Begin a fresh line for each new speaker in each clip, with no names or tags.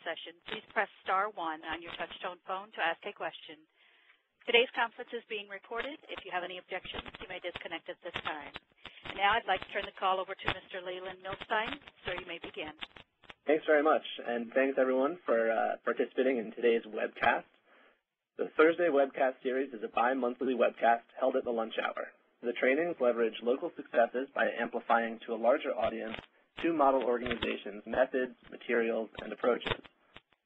session, please press *1 on your touch-tone phone to ask a question. Today's conference is being recorded. If you have any objections, you may disconnect at this time. And now I'd like to turn the call over to Mr. Leland Milstein. Sir, you may begin.
Thanks very much, and thanks everyone for participating in today's webcast. The Thursday webcast series is a bi-monthly webcast held at the lunch hour. The trainings leverage local successes by amplifying to a larger audience two model organizations' methods, materials, and approaches.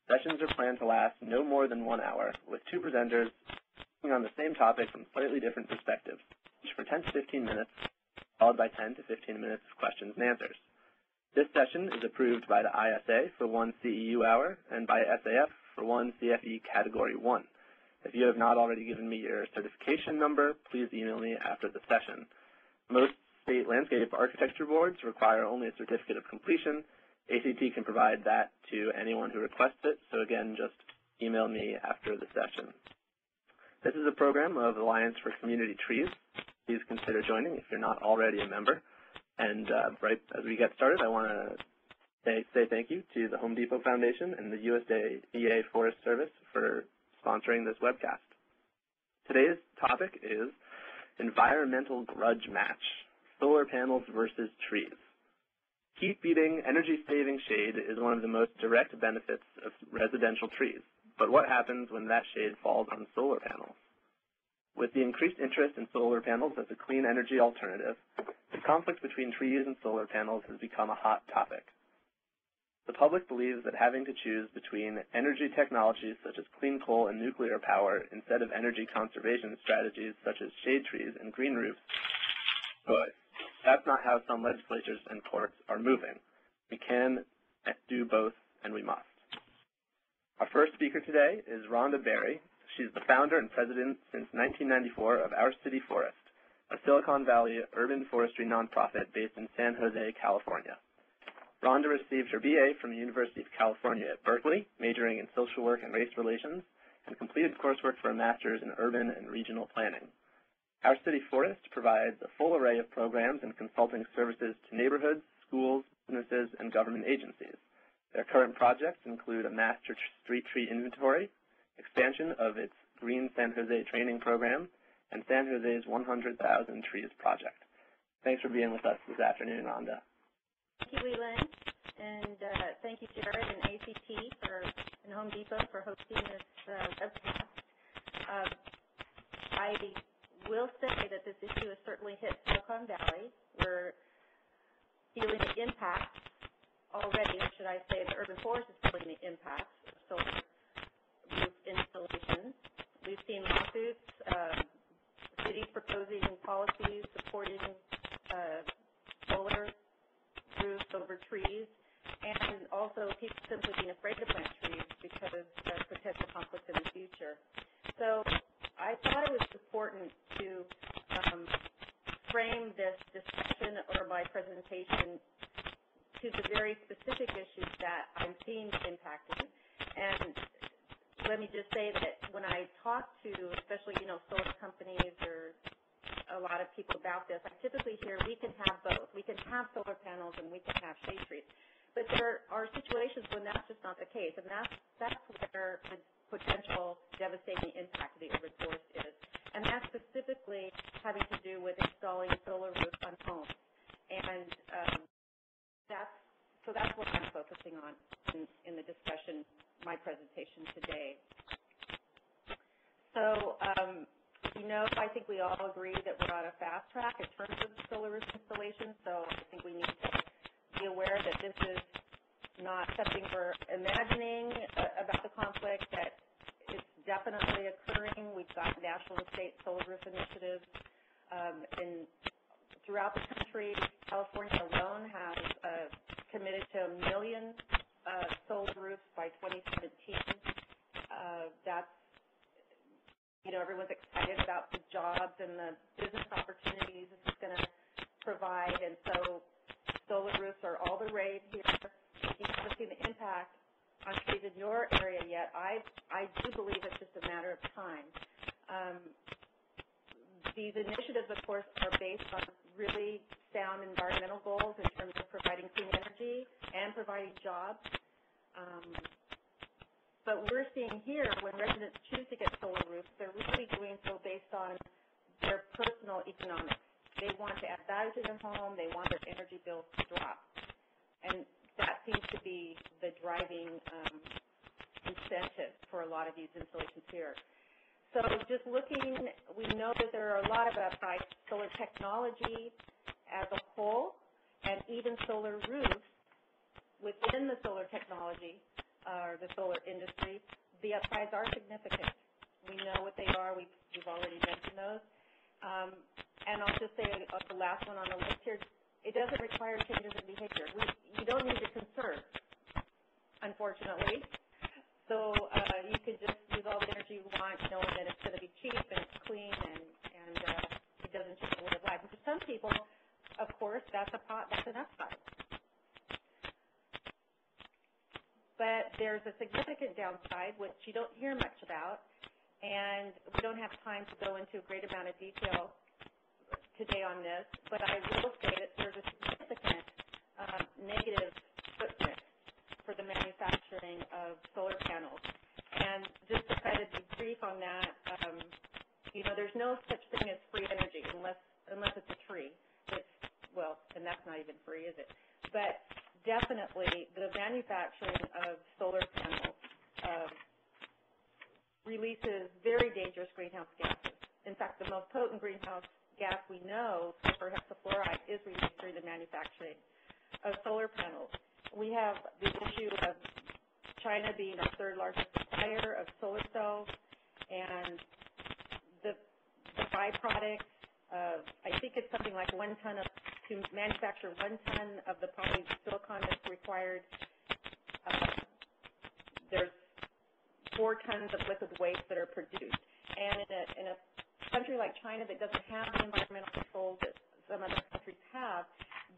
Sessions are planned to last no more than 1 hour, with two presenters speaking on the same topic from slightly different perspectives, each for 10 to 15 minutes, followed by 10 to 15 minutes of questions and answers. This session is approved by the ISA for 1 CEU hour and by SAF for 1 CFE Category 1. If you have not already given me your certification number, please email me after the session. Most state landscape architecture boards require only a certificate of completion. ACT can provide that to anyone who requests it, so again, just email me after the session. This is a program of Alliance for Community Trees. Please consider joining if you're not already a member. And right as we get started, I want to say thank you to the Home Depot Foundation and the USDA Forest Service for sponsoring this webcast. Today's topic is environmental grudge match, solar panels versus trees. Heat-beating, energy-saving shade is one of the most direct benefits of residential trees, but what happens when that shade falls on solar panels? With the increased interest in solar panels as a clean energy alternative, the conflict between trees and solar panels has become a hot topic. The public believes that having to choose between energy technologies such as clean coal and nuclear power instead of energy conservation strategies such as shade trees and green roofs, but that's not how some legislatures and courts are moving. We can do both, and we must. Our first speaker today is Rhonda Berry. She's the founder and president since 1994 of Our City Forest, a Silicon Valley urban forestry nonprofit based in San Jose, California. Rhonda received her BA from the University of California at Berkeley, majoring in social work and race relations, and completed coursework for a master's in urban and regional planning. Our City Forest provides a full array of programs and consulting services to neighborhoods, schools, businesses, and government agencies. Their current projects include a master street tree inventory, expansion of its Green San Jose training program, and San Jose's 100,000 Trees project. Thanks for being with us this afternoon, Rhonda.
Thank you, Leland, and thank you, Jared and ACT and Home Depot for hosting this webcast. I will say that this issue has certainly hit Silicon Valley. We're feeling the impact already, or should I say the urban forest is feeling the impact of solar roof installations. We've seen lawsuits, cities proposing policies supporting solar roofs over trees, and also people simply being afraid to plant trees because of potential conflicts in the future. So I thought it was important to frame this discussion or my presentation to the very specific issues that I'm seeing impacting. And let me just say that when I talk to, especially, solar companies or a lot of people about this, I typically hear we can have both. We can have solar panels and we can have shade trees. But there are situations when that's just not the case, and that's where the potential devastating impact of the urban forest is. And that's specifically having to do with installing solar roofs on homes. And that's what I'm focusing on in the discussion, my presentation today. So, I think we all agree that we're on a fast track in terms of solar roof installation, so I think we need to be aware that this is not something we're imagining about the conflict, that it's definitely occurring. We've got national and state solar roof initiatives throughout the country. California alone has committed to 1 million solar roofs by 2017. That's everyone's excited about the jobs and the business opportunities this is going to provide, and so solar roofs are all the rage here. You haven't seen the impact on trees in your area yet. I do believe it's just a matter of time. These initiatives, of course, are based on really sound environmental goals in terms of providing clean energy and providing jobs. But we're seeing here, when residents choose to get solar roofs, they're really doing so based on their personal economics. They want to add value to their home. They want their energy bills to drop. And that seems to be the driving incentive for a lot of these installations here. So just looking, we know that there are a lot of upsides, solar technology as a whole, and even solar roofs within the solar technology or the solar industry. The upsides are significant. We know what they are. We've already mentioned those. And I'll just say the last one on the list here, it doesn't require changes in behavior. You don't need to conserve, unfortunately. So you could just use all the energy you want, knowing that it's going to be cheap and it's clean and it doesn't change the way of life. And for some people, of course, that's an upside. But there's a significant downside, which you don't hear much about, and we don't have time to go into a great amount of detail today on this, but I will say that there's a significant negative footprint for the manufacturing of solar panels. And just to kind of be brief on that, there's no such thing as free energy unless it's a tree. And that's not even free, is it? But definitely the manufacturing of solar panels releases very dangerous greenhouse gases. In fact, the most potent greenhouse gas we know, sulfur hexafluoride, is released through the manufacturing of solar panels. We have the issue of China being our third largest supplier of solar cells, and the byproducts of, I think it's something like 1 ton to manufacture 1 ton of the polysilicon that's required, there's 4 tons of liquid waste that are produced. And in a country like China that doesn't have the environmental control that some other countries have,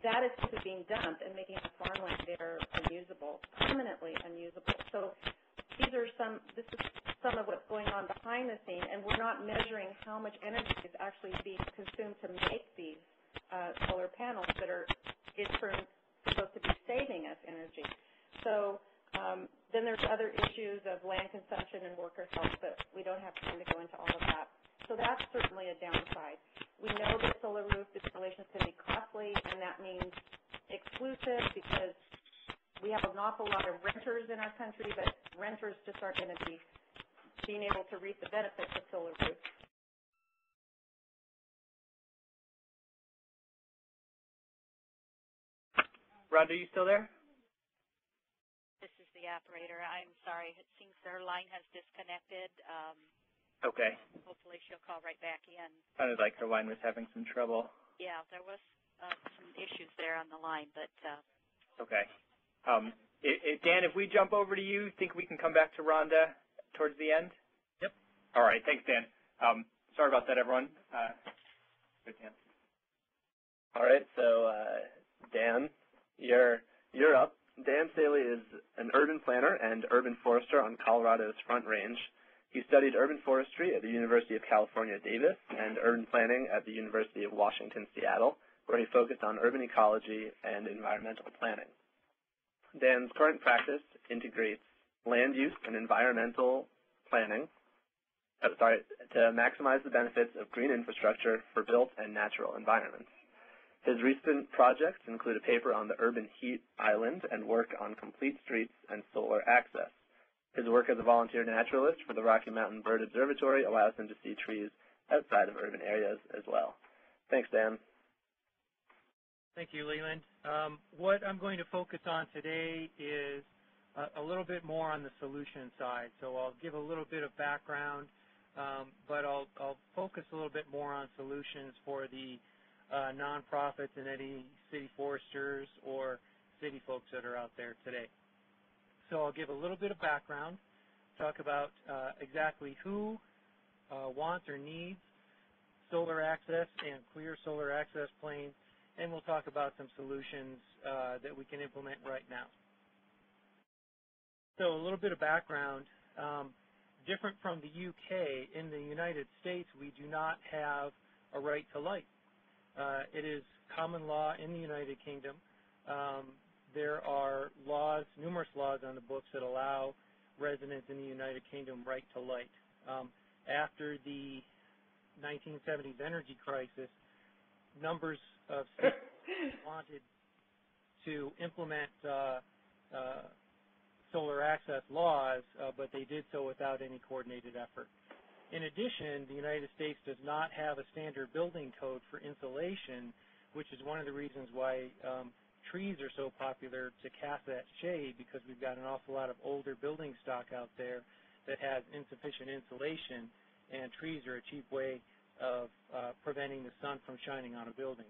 that is simply being dumped and making the farmland there unusable, permanently unusable. So this is some of what's going on behind the scene, and we're not measuring how much energy is actually being consumed to make these solar panels that are in turn supposed to be saving us energy. So then there's other issues of land consumption and worker health, but we don't have time to go into all of that. So that's certainly a downside. We know that solar roof installations can be costly, and that means exclusive because we have an awful lot of renters in our country, but renters just aren't going to be being able to reap the benefits of solar roofs.
Rhonda, are you still there?
This is the operator. I'm sorry. It seems their line has disconnected.
Okay.
Hopefully she'll call right back in.
Sounded like her line was having some trouble.
Yeah, there was some issues there on the line, but...
Okay. Dan, if we jump over to you, think we can come back to Rhonda towards the end?
Yep.
All right. Thanks, Dan. Sorry about that, everyone. Good, Dan.
All right. So, Dan, you're up. Dan Staley is an urban planner and urban forester on Colorado's Front Range. He studied urban forestry at the University of California, Davis, and urban planning at the University of Washington, Seattle, where he focused on urban ecology and environmental planning. Dan's current practice integrates land use and environmental planning to maximize the benefits of green infrastructure for built and natural environments. His recent projects include a paper on the urban heat island and work on complete streets and solar access. His work as a volunteer naturalist for the Rocky Mountain Bird Observatory allows him to see trees outside of urban areas as well. Thanks, Dan.
Thank you, Leland. What I'm going to focus on today is a little bit more on the solution side. So I'll give a little bit of background, but I'll focus a little bit more on solutions for the nonprofits and any city foresters or city folks that are out there today. So I'll give a little bit of background, talk about exactly who wants or needs solar access and clear solar access planes, and we'll talk about some solutions that we can implement right now. So a little bit of background. Different from the UK, in the United States, we do not have a right to light. It is common law in the United Kingdom. There are laws, numerous laws on the books that allow residents in the United Kingdom right to light. After the 1970s energy crisis, numbers of states wanted to implement solar access laws, but they did so without any coordinated effort. In addition, the United States does not have a standard building code for insulation, which is one of the reasons why trees are so popular to cast that shade, because we've got an awful lot of older building stock out there that has insufficient insulation, and trees are a cheap way of preventing the sun from shining on a building.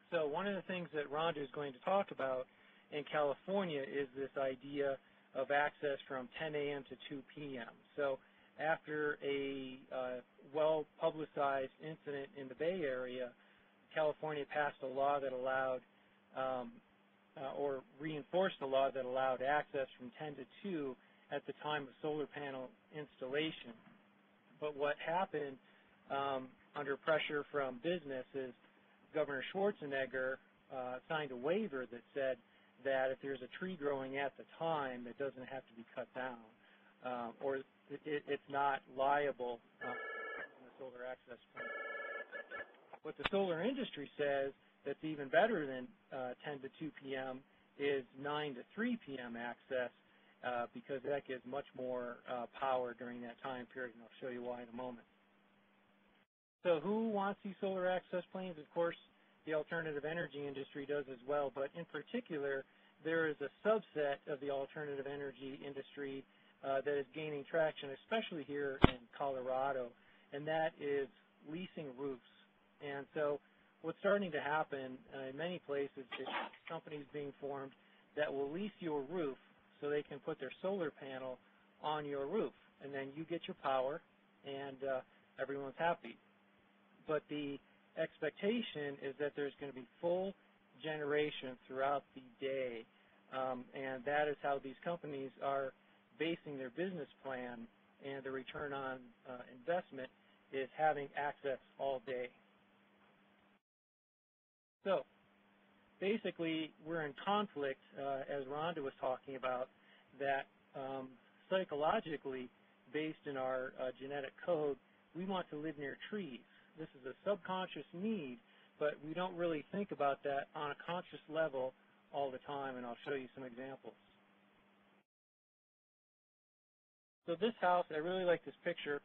So one of the things that Rhonda is going to talk about in California is this idea of access from 10 a.m. to 2 p.m. So after a well-publicized incident in the Bay Area, California passed a law that allowed or reinforced a law that allowed access from 10 to 2 at the time of solar panel installation. But what happened under pressure from business is Governor Schwarzenegger signed a waiver that said that if there's a tree growing at the time, it doesn't have to be cut down, or it's not liable in the solar access plan. What the solar industry says that's even better than 10 to 2 p.m. is 9 to 3 p.m. access, because that gives much more power during that time period, and I'll show you why in a moment. So who wants these solar access planes? Of course, the alternative energy industry does as well, but in particular, there is a subset of the alternative energy industry that is gaining traction, especially here in Colorado, and that is leasing roofs. And so what's starting to happen in many places is companies being formed that will lease your roof so they can put their solar panel on your roof, and then you get your power, and everyone's happy. But the expectation is that there's going to be full generation throughout the day, and that is how these companies are basing their business plan, and the return on investment is having access all day. So basically, we're in conflict, as Rhonda was talking about, that psychologically, based in our genetic code, we want to live near trees. This is a subconscious need, but we don't really think about that on a conscious level all the time, and I'll show you some examples. So this house, I really like this picture.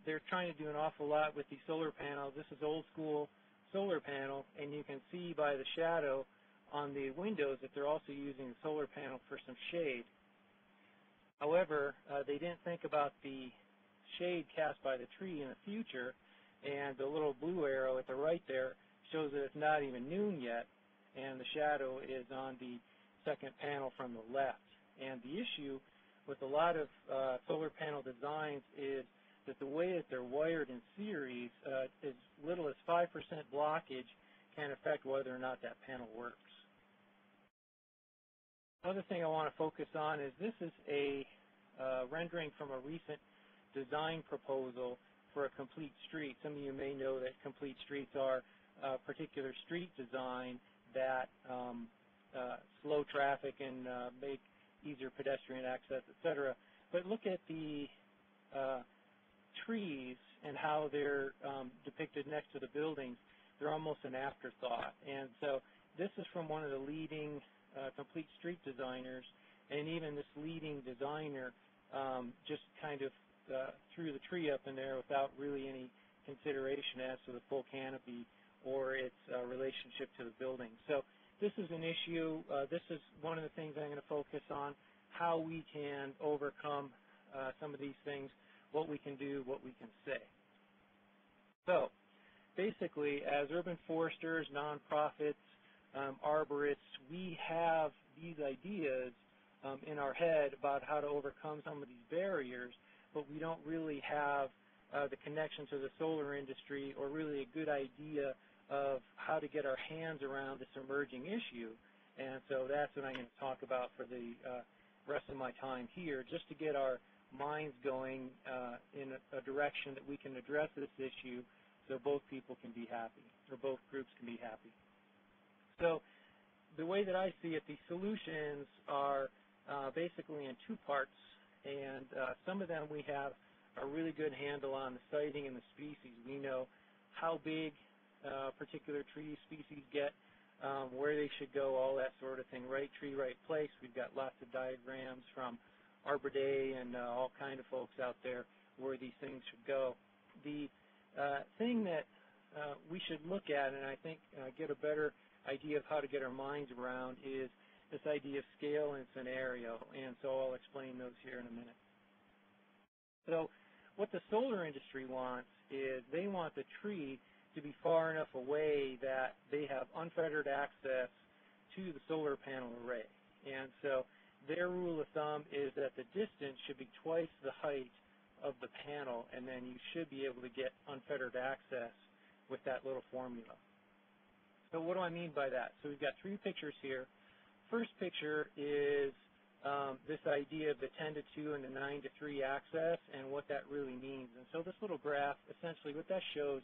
They're trying to do an awful lot with these solar panels. This is old school solar panel, and you can see by the shadow on the windows that they're also using the solar panel for some shade. However, they didn't think about the shade cast by the tree in the future, and the little blue arrow at the right there shows that it's not even noon yet, and the shadow is on the second panel from the left. And the issue with a lot of solar panel designs is that the way that they're wired in series, as little as 5% blockage can affect whether or not that panel works. Another thing I want to focus on is this is a rendering from a recent design proposal for a complete street. Some of you may know that complete streets are a particular street design that slow traffic and make easier pedestrian access, etc. But look at the trees and how they're depicted next to the buildings. They're almost an afterthought. And so this is from one of the leading complete street designers, and even this leading designer just kind of threw the tree up in there without really any consideration as to the full canopy or its relationship to the building. So this is an issue. This is one of the things I'm going to focus on, how we can overcome some of these things, what we can do, what we can say. So basically, as urban foresters, nonprofits, arborists, we have these ideas in our head about how to overcome some of these barriers, but we don't really have the connection to the solar industry or really a good idea of how to get our hands around this emerging issue. And so that's what I'm going to talk about for the rest of my time here, just to get our minds going in a direction that we can address this issue so both people can be happy, or both groups can be happy. So the way that I see it, the solutions are basically in two parts, and some of them we have a really good handle on the siting and the species. We know how big particular tree species get, where they should go, all that sort of thing. Right tree, right place. We've got lots of diagrams from Arbor Day and all kind of folks out there where these things should go. The thing that we should look at, and I think get a better idea of how to get our minds around, is this idea of scale and scenario, and so I'll explain those here in a minute. So what the solar industry wants is they want the tree to be far enough away that they have unfettered access to the solar panel array. And so their rule of thumb is that the distance should be twice the height of the panel, and then you should be able to get unfettered access with that little formula. So what do I mean by that? So we've got three pictures here. First picture is this idea of the 10 to 2 and the 9 to 3 access and what that really means. And so this little graph, essentially what that shows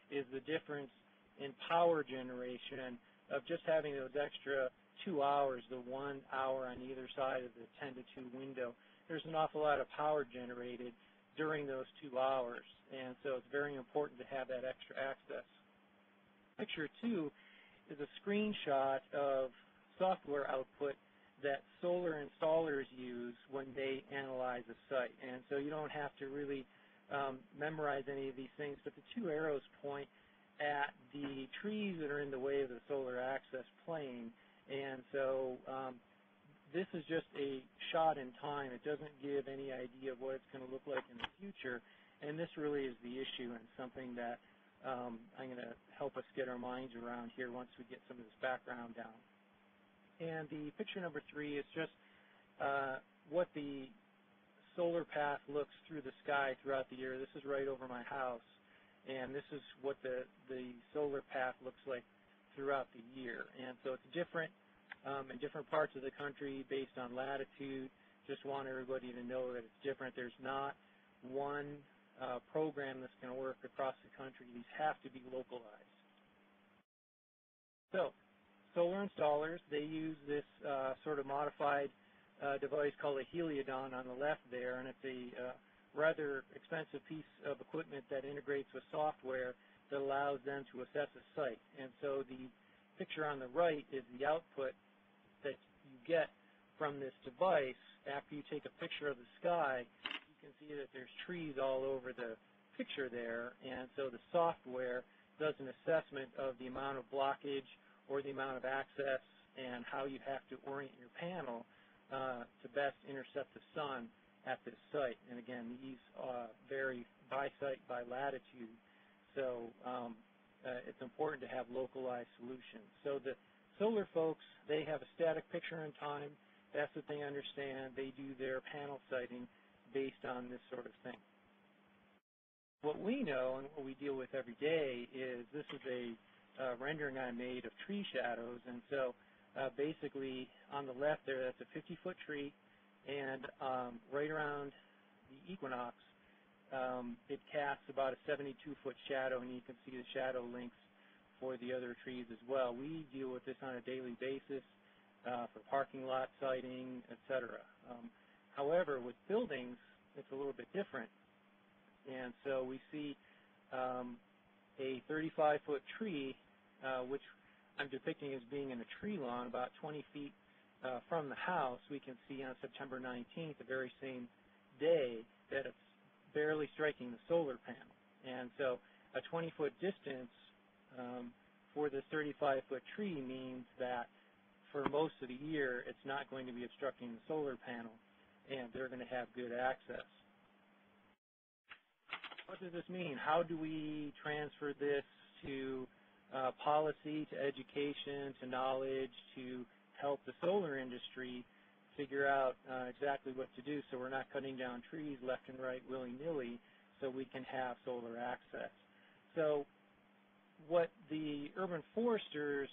is the difference in power generation of just having those extra 2 hours, the 1 hour on either side of the 10 to 2 window. There's an awful lot of power generated during those 2 hours, and so it's very important to have that extra access. Picture 2 is a screenshot of software output that solar installers use when they analyze a site. And so you don't have to really memorize any of these things, but the two arrows point at the trees that are in the way of the solar access plane. And so this is just a shot in time. It doesn't give any idea of what it's going to look like in the future. And this really is the issue, and something that I'm going to help us get our minds around here once we get some of this background down. And the picture number 3 is just what the solar path looks through the sky throughout the year. This is right over my house, and this is what the solar path looks like throughout the year. And so it's different in different parts of the country based on latitude. Just want everybody to know that it's different. There's not one program that's going to work across the country. These have to be localized. So solar installers, they use this sort of modified device called a heliodon on the left there, and it's a rather expensive piece of equipment that integrates with software that allows them to assess a site. And so the picture on the right is the output that you get from this device. After you take a picture of the sky, you can see that there's trees all over the picture there, and so the software does an assessment of the amount of blockage or the amount of access and how you have to orient your panel to best intercept the sun at this site. And again, these vary by site, by latitude, so it's important to have localized solutions. So the solar folks, they have a static picture in time. That's what they understand. They do their panel siting based on this sort of thing. What we know and what we deal with every day is this is a rendering I made of tree shadows, and so basically on the left there, that's a 50-foot tree, and right around the equinox, it casts about a 72-foot shadow, and you can see the shadow links for the other trees as well. We deal with this on a daily basis for parking lot siting, etc. However, with buildings, it's a little bit different, and so we see a 35-foot tree, which I'm depicting as being in a tree lawn about 20 feet from the house. We can see on September 19th, the very same day, that it's barely striking the solar panel. And so a 20-foot distance for this 35-foot tree means that for most of the year, it's not going to be obstructing the solar panel, and they're going to have good access. What does this mean? How do we transfer this to policy, to education, to knowledge, to help the solar industry figure out exactly what to do so we're not cutting down trees left and right willy-nilly so we can have solar access? So what the urban foresters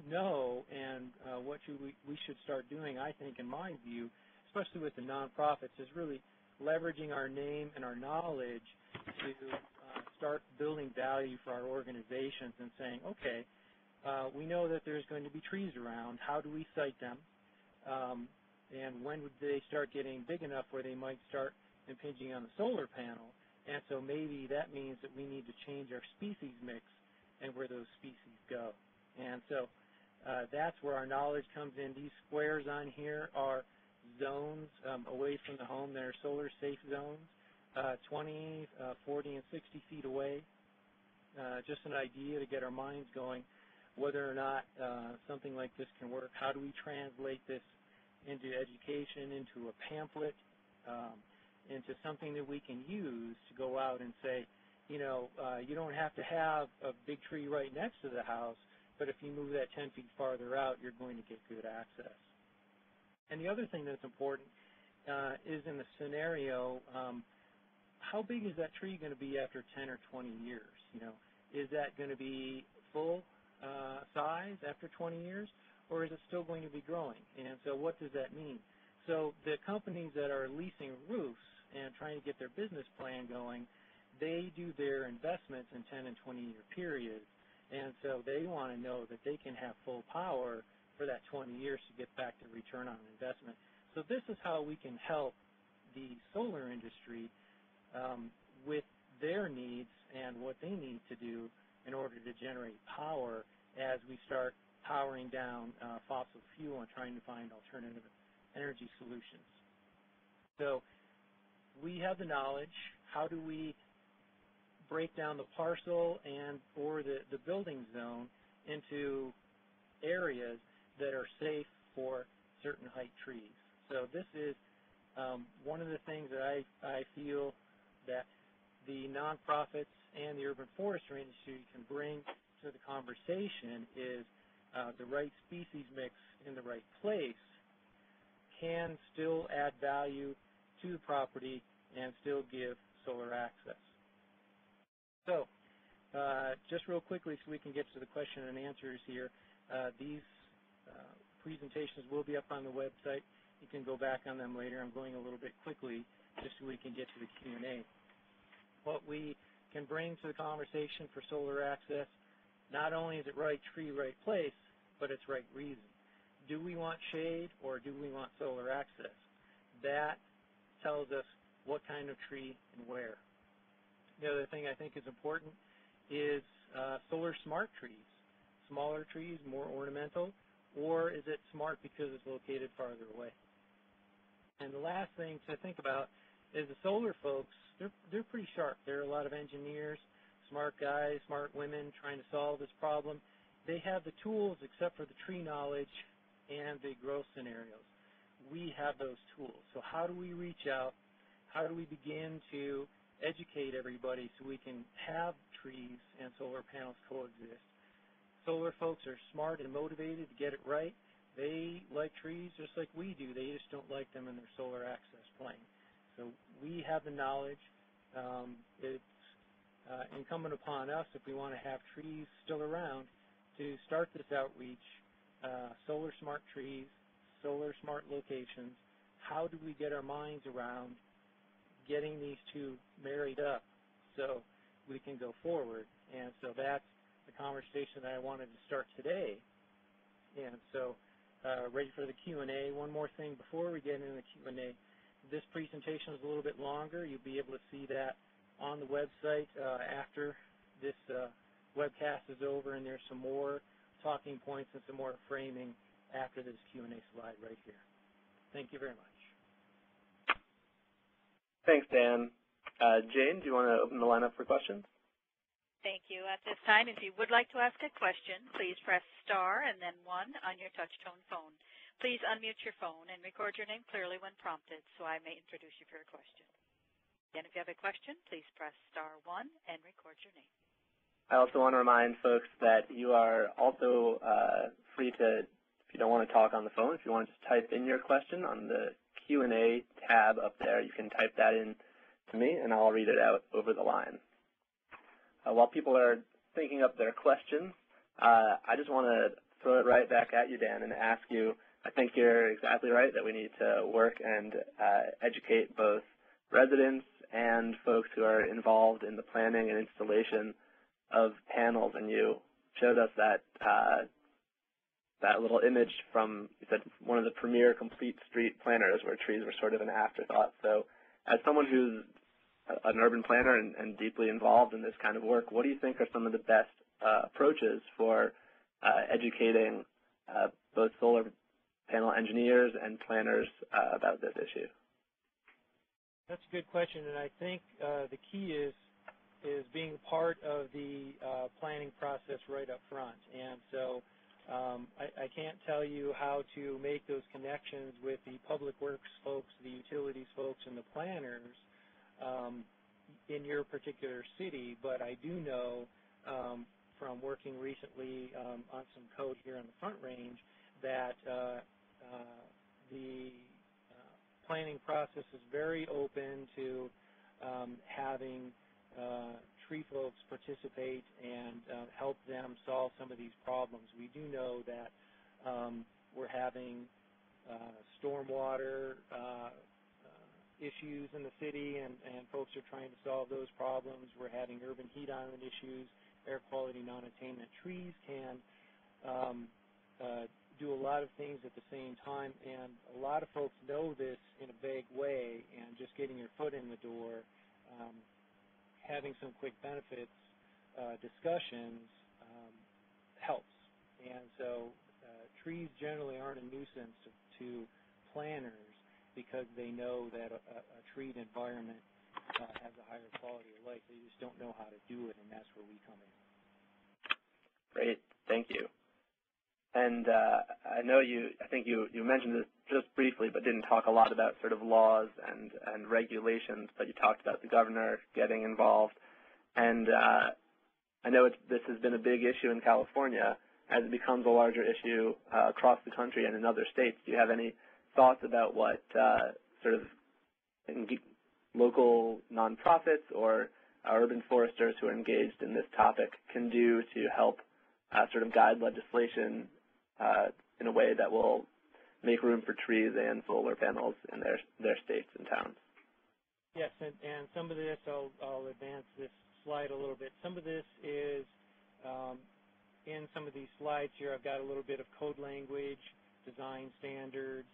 know, and what we should start doing, I think, in my view, especially with the nonprofits, is really leveraging our name and our knowledge to start building value for our organizations and saying, okay, we know that there's going to be trees around. How do we site them? and when would they start getting big enough where they might start impinging on the solar panel. And so maybe that means that we need to change our species mix and where those species go. And so that's where our knowledge comes in. These squares on here are zones away from the home that are solar safe zones, 20, 40, and 60 feet away. Just an idea to get our minds going whether or not something like this can work. How do we translate this into education, into a pamphlet, into something that we can use to go out and say, you know, you don't have to have a big tree right next to the house, but if you move that 10 feet farther out, you're going to get good access. And the other thing that's important is in the scenario, how big is that tree going to be after 10 or 20 years? You know, is that going to be full size after 20 years, or is it still going to be growing? And so what does that mean? So the companies that are leasing roofs and trying to get their business plan going, they do their investments in 10 and 20-year periods, and so they want to know that they can have full power for that 20 years to get back the return on investment. So this is how we can help the solar industry with their needs and what they need to do in order to generate power as we start powering down fossil fuel and trying to find alternative energy solutions. So we have the knowledge. How do we break down the parcel and or the building zone into areas that are safe for certain height trees? So this is one of the things that I feel that the nonprofits and the urban forestry industry can bring to the conversation is the right species mix in the right place can still add value to the property and still give solar access. So just real quickly so we can get to the question and answers here, these presentations will be up on the website. You can go back on them later. I'm going a little bit quickly just so we can get to the Q&A. What we can bring to the conversation for solar access, not only is it right tree, right place, but it's right reason. Do we want shade or do we want solar access? That tells us what kind of tree and where. The other thing I think is important is solar smart trees. Smaller trees, more ornamental, or is it smart because it's located farther away? And the last thing to think about is the solar folks, they're pretty sharp. There are a lot of engineers, smart guys, smart women trying to solve this problem. They have the tools except for the tree knowledge and the growth scenarios. We have those tools. So how do we reach out? How do we begin to educate everybody so we can have trees and solar panels coexist? Solar folks are smart and motivated to get it right. They like trees just like we do. They just don't like them in their solar access plane. So we have the knowledge. It's incumbent upon us, if we want to have trees still around, to start this outreach, solar smart trees, solar smart locations. How do we get our minds around getting these two married up so we can go forward? And so that's the conversation that I wanted to start today. And so ready for the Q&A. One more thing before we get into the Q&A. This presentation is a little bit longer. You'll be able to see that on the website after this webcast is over, and there's some more talking points and some more framing after this Q&A slide right here. Thank you very much.
Thanks, Dan. Jane, do you want to open the line up for questions?
Thank you. At this time, if you would like to ask a question, please press star and then 1 on your touch-tone phone. Please unmute your phone and record your name clearly when prompted so I may introduce you for your question. Again, if you have a question, please press star 1 and record your name.
I also want to remind folks that you are also free to, if you don't want to talk on the phone, if you want to just type in your question on the Q&A tab up there, you can type that in to me and I'll read it out over the line. While people are thinking up their questions, I just want to throw it right back at you, Dan, and ask you, I think you're exactly right that we need to work and educate both residents and folks who are involved in the planning and installation of panels. And you showed us that that little image from, you said, one of the premier complete street planners where trees were sort of an afterthought. So as someone who's an urban planner and deeply involved in this kind of work, what do you think are some of the best approaches for educating both solar panel engineers and planners about this issue?
That's a good question, and I think the key is being part of the planning process right up front. And so I can't tell you how to make those connections with the public works folks, the utilities folks, and the planners in your particular city, but I do know from working recently on some code here on the Front Range that the planning process is very open to having tree folks participate and help them solve some of these problems. We do know that we're having stormwater issues in the city, and folks are trying to solve those problems. We're having urban heat island issues. Air quality non-attainment trees can do a lot of things at the same time, and a lot of folks know this in a vague way, and just getting your foot in the door, having some quick benefits discussions helps. And so trees generally aren't a nuisance to planners because they know that a treed environment has a higher quality of life. They just don't know how to do it, and that's where we come in.
Great, thank you. And I know I think you mentioned this just briefly, but didn't talk a lot about sort of laws and regulations, but you talked about the governor getting involved. And I know this has been a big issue in California. As it becomes a larger issue across the country and in other states, do you have any thoughts about what sort of local nonprofits or urban foresters who are engaged in this topic can do to help sort of guide legislation in a way that will make room for trees and solar panels in their states and towns?
Yes, and some of this, I'll advance this slide a little bit. Some of this is in some of these slides here. I've got a little bit of code language, design standards,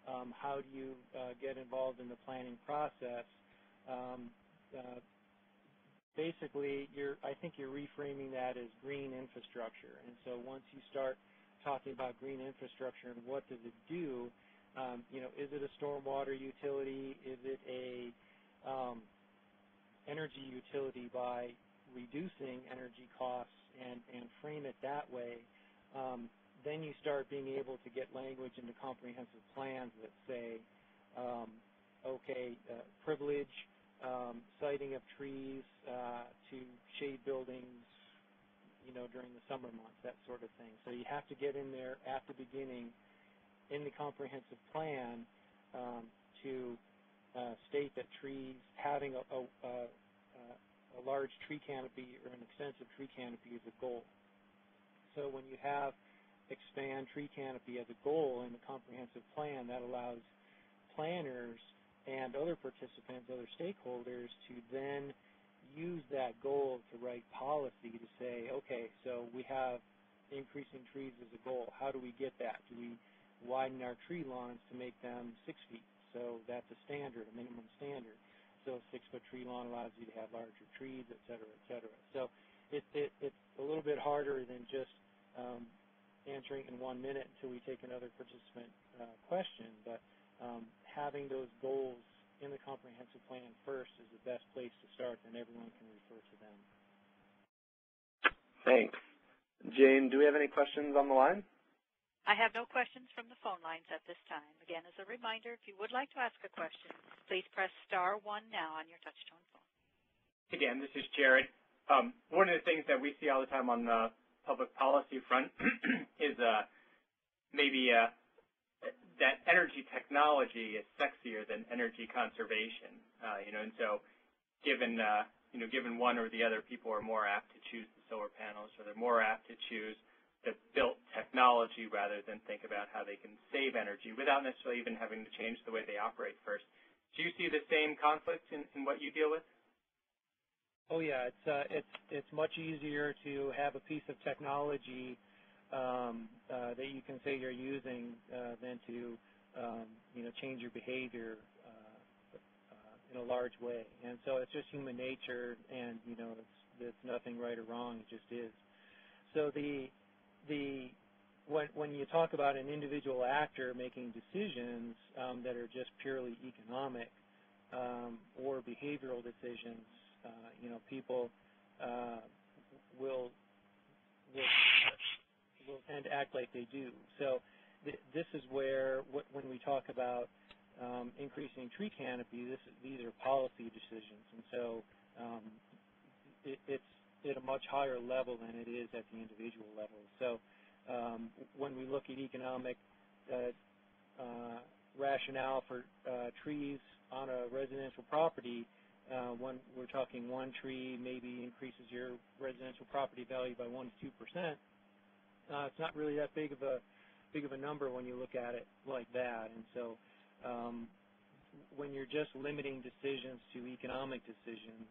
how do you get involved in the planning process. Basically, I think you're reframing that as green infrastructure. And so once you start talking about green infrastructure and what does it do, is it a stormwater utility? Is it a energy utility by reducing energy costs and frame it that way? Then you start being able to get language into comprehensive plans that say, privilege siting of trees to shade buildings, during the summer months, that sort of thing. So you have to get in there at the beginning in the comprehensive plan to state that trees, having a large tree canopy or an extensive tree canopy is a goal. So when you have expand tree canopy as a goal in the comprehensive plan, that allows planners and other participants, other stakeholders, to then use that goal to write policy to say, okay, so we have increasing trees as a goal. How do we get that? Do we widen our tree lawns to make them 6 feet? So that's a standard, a minimum standard. So a 6-foot tree lawn allows you to have larger trees, et cetera, et cetera. So it's a little bit harder than just answering in 1 minute until we take another participant question, but having those goals in the comprehensive plan first is the best place to start, and everyone can refer to them.
Thanks. Jane, do we have any questions on the line?
I have no questions from the phone lines at this time. Again, as a reminder, if you would like to ask a question, please press *1 now on your touch-tone phone.
Hey, Dan, this is Jared. One of the things that we see all the time on the public policy front is maybe that energy technology is sexier than energy conservation, and so given one or the other, people are more apt to choose the solar panels, or they're more apt to choose the built technology rather than think about how they can save energy without necessarily even having to change the way they operate first. Do you see the same conflict in what you deal with?
Oh yeah, it's much easier to have a piece of technology that you can say you're using than to change your behavior in a large way. And so it's just human nature, and it's nothing right or wrong. It just is. So when you talk about an individual actor making decisions that are just purely economic or behavioral decisions, people will tend to act like they do. So this is where, when we talk about increasing tree canopy, these are policy decisions, and so it's at a much higher level than it is at the individual level. So when we look at economic rationale for trees on a residential property, when we're talking one tree maybe increases your residential property value by 1 to 2%, it's not really that big of a number when you look at it like that. And so when you're just limiting decisions to economic decisions,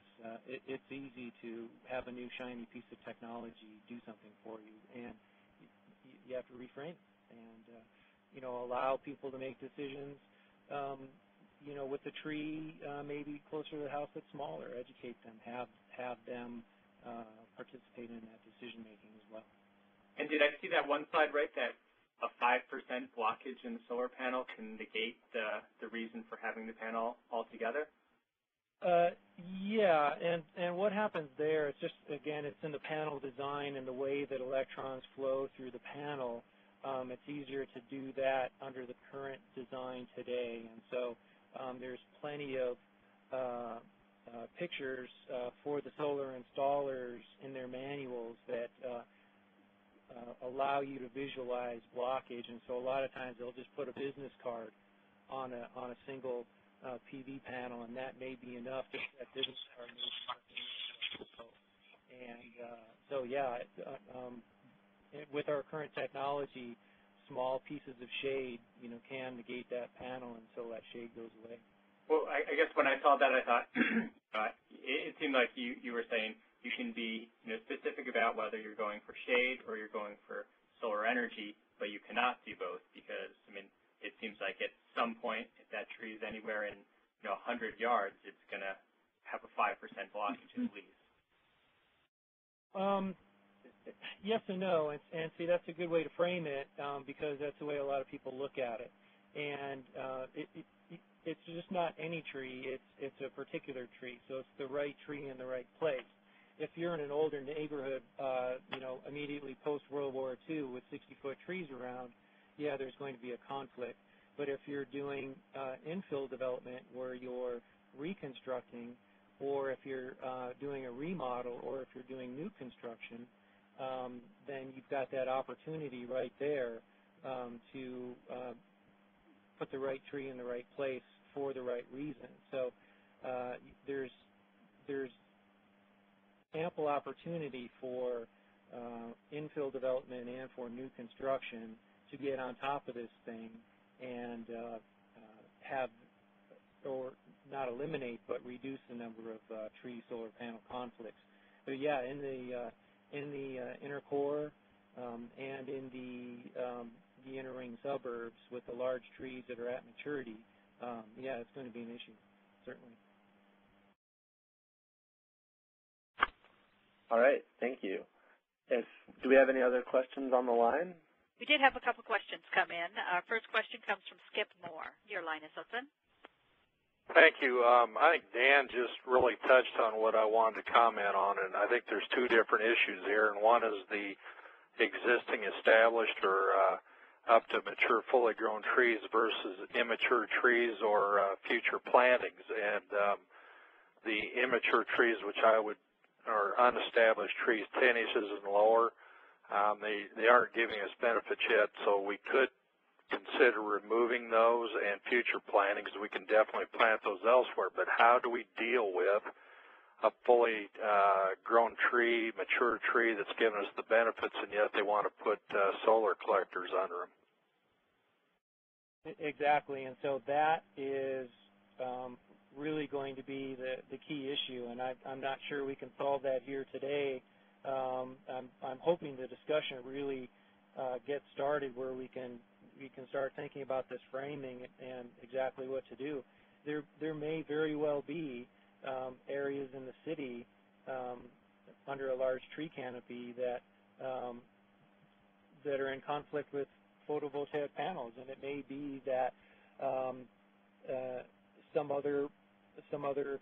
it's easy to have a new shiny piece of technology do something for you, and you have to reframe it and allow people to make decisions with the tree maybe closer to the house that's smaller. Educate them, have them participate in that decision making as well.
And did I see that one slide right, that a 5% blockage in the solar panel can negate the reason for having the panel altogether?
Yeah, and what happens there, it's just, again, it's in the panel design and the way that electrons flow through the panel. It's easier to do that under the current design today, and so there's plenty of pictures for the solar installers in their manuals that allow you to visualize blockage, and so a lot of times they'll just put a business card on a single PV panel, and that may be enough to that business card. And so yeah, with our current technology, small pieces of shade, can negate that panel until that shade goes away.
Well, I guess when I saw that, I thought it seemed like you were saying you can be specific about whether you're going for shade or you're going for solar energy, but you cannot do both because, it seems like at some point, if that tree is anywhere in 100 yards, it's going to have a 5% blockage at least.
Yes and no, and see, that's a good way to frame it because that's the way a lot of people look at it. And it's just not any tree, it's a particular tree, so it's the right tree in the right place. If you're in an older neighborhood, immediately post-World War II with 60-foot trees around, yeah, there's going to be a conflict. But if you're doing infill development where you're reconstructing, or if you're doing a remodel, or if you're doing new construction, then you've got that opportunity right there to put the right tree in the right place for the right reason. So there's ample opportunity for infill development and for new construction to get on top of this thing and have, or not eliminate, but reduce the number of tree solar panel conflicts. But yeah, in the inner core and in the inner ring suburbs with the large trees that are at maturity, yeah, it's going to be an issue, certainly.
All right, thank you. Do we have any other questions on the line?
We did have a couple questions come in. Our first question comes from Skip Moore. Your line is open.
Thank you. I think Dan just really touched on what I wanted to comment on, and I think there's two different issues here, and one is the existing established or up to mature fully grown trees versus immature trees or future plantings. And the immature trees, which are unestablished trees, 10 inches and lower, they aren't giving us benefits yet, so we could consider removing those, and future plantings, we can definitely plant those elsewhere. But how do we deal with a fully grown tree, mature tree that's given us the benefits, and yet they want to put solar collectors under them?
Exactly, and so that is really going to be the key issue, and I'm not sure we can solve that here today. I'm hoping the discussion really get started where we can start thinking about this framing and exactly what to do. There may very well be areas in the city under a large tree canopy that are in conflict with photovoltaic panels, and it may be that some other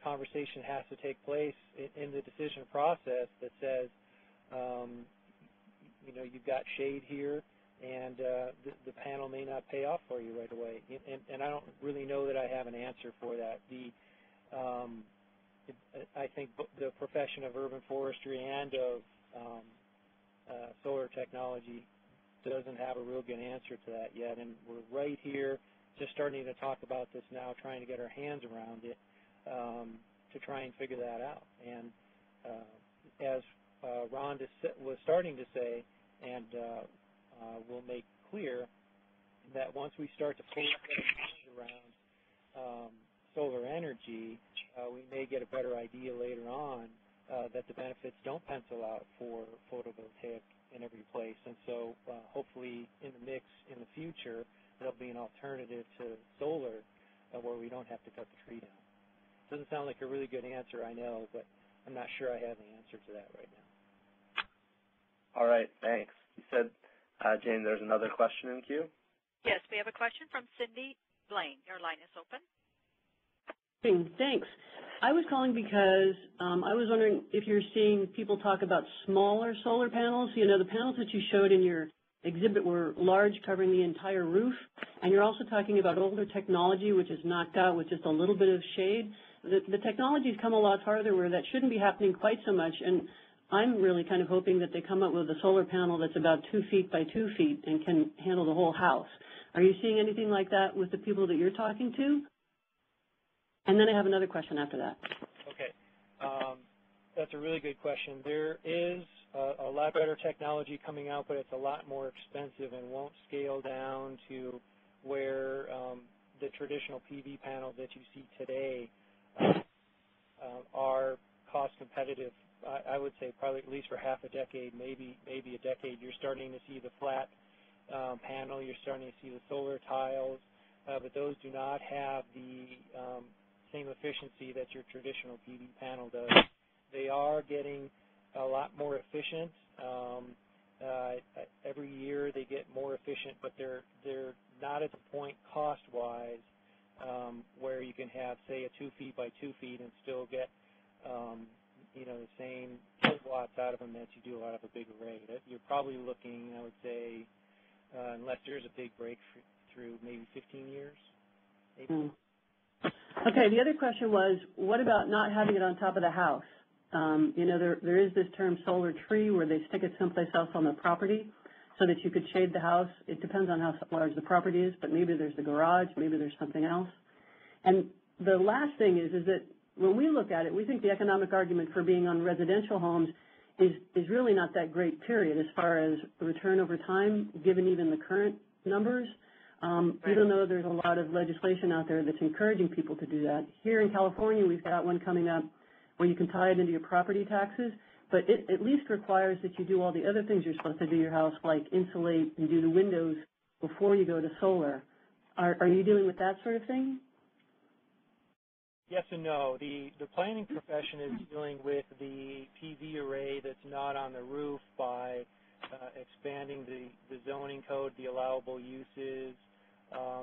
conversation has to take place in the decision process that says, you've got shade here, and the panel may not pay off for you right away. And I don't really know that I have an answer for that. I think the profession of urban forestry and of solar technology doesn't have a real good answer to that yet, and we're right here just starting to talk about this now, trying to get our hands around it to try and figure that out. And as Ron was starting to say, and we'll make clear that once we start to pull our hands around solar energy, we may get a better idea later on that the benefits don't pencil out for photovoltaic in every place. And so hopefully in the mix in the future, there'll be an alternative to solar where we don't have to cut the tree down. Doesn't sound like a really good answer, I know, but I'm not sure I have the answer to that right now.
All right, thanks. You said, Jane, there's another question in queue?
Yes, we have a question from Cindy Blaine. Your line is open.
Thanks. I was calling because I was wondering if you're seeing people talk about smaller solar panels. You know, the panels that you showed in your exhibit were large, covering the entire roof, and you're also talking about older technology, which is knocked out with just a little bit of shade. The technology's come a lot farther where that shouldn't be happening quite so much, and I'm really kind of hoping that they come up with a solar panel that's about 2 feet by 2 feet and can handle the whole house. Are you seeing anything like that with the people that you're talking to? And then I have another question after that.
Okay. That's a really good question. There is a lot better technology coming out, but it's a lot more expensive and won't scale down to where the traditional PV panels that you see today are cost competitive. I would say probably at least for half a decade, maybe a decade. You're starting to see the flat panel. You're starting to see the solar tiles, but those do not have the same efficiency that your traditional PV panel does. They are getting a lot more efficient. Every year they get more efficient, but they're not at the point cost-wise where you can have, say, a 2 feet by 2 feet and still get the same kilowatts out of them that you do out of a big array. You're probably looking, I would say, unless there's a big breakthrough, maybe 15 years. Maybe.
Okay, the other question was, what about not having it on top of the house? There is this term solar tree where they stick it someplace else on the property so that you could shade the house. It depends on how large the property is, but maybe there's the garage, maybe there's something else. And the last thing is that when we look at it, we think the economic argument for being on residential homes is really not that great, period, as far as return over time, given even the current numbers. Even though there's a lot of legislation out there that's encouraging people to do that. Here in California, we've got one coming up where you can tie it into your property taxes, but it at least requires that you do all the other things you're supposed to do to your house, like insulate and do the windows before you go to solar. Are you dealing with that sort of thing?
Yes and no. The planning profession is dealing with the PV array that's not on the roof by expanding the zoning code, the allowable uses,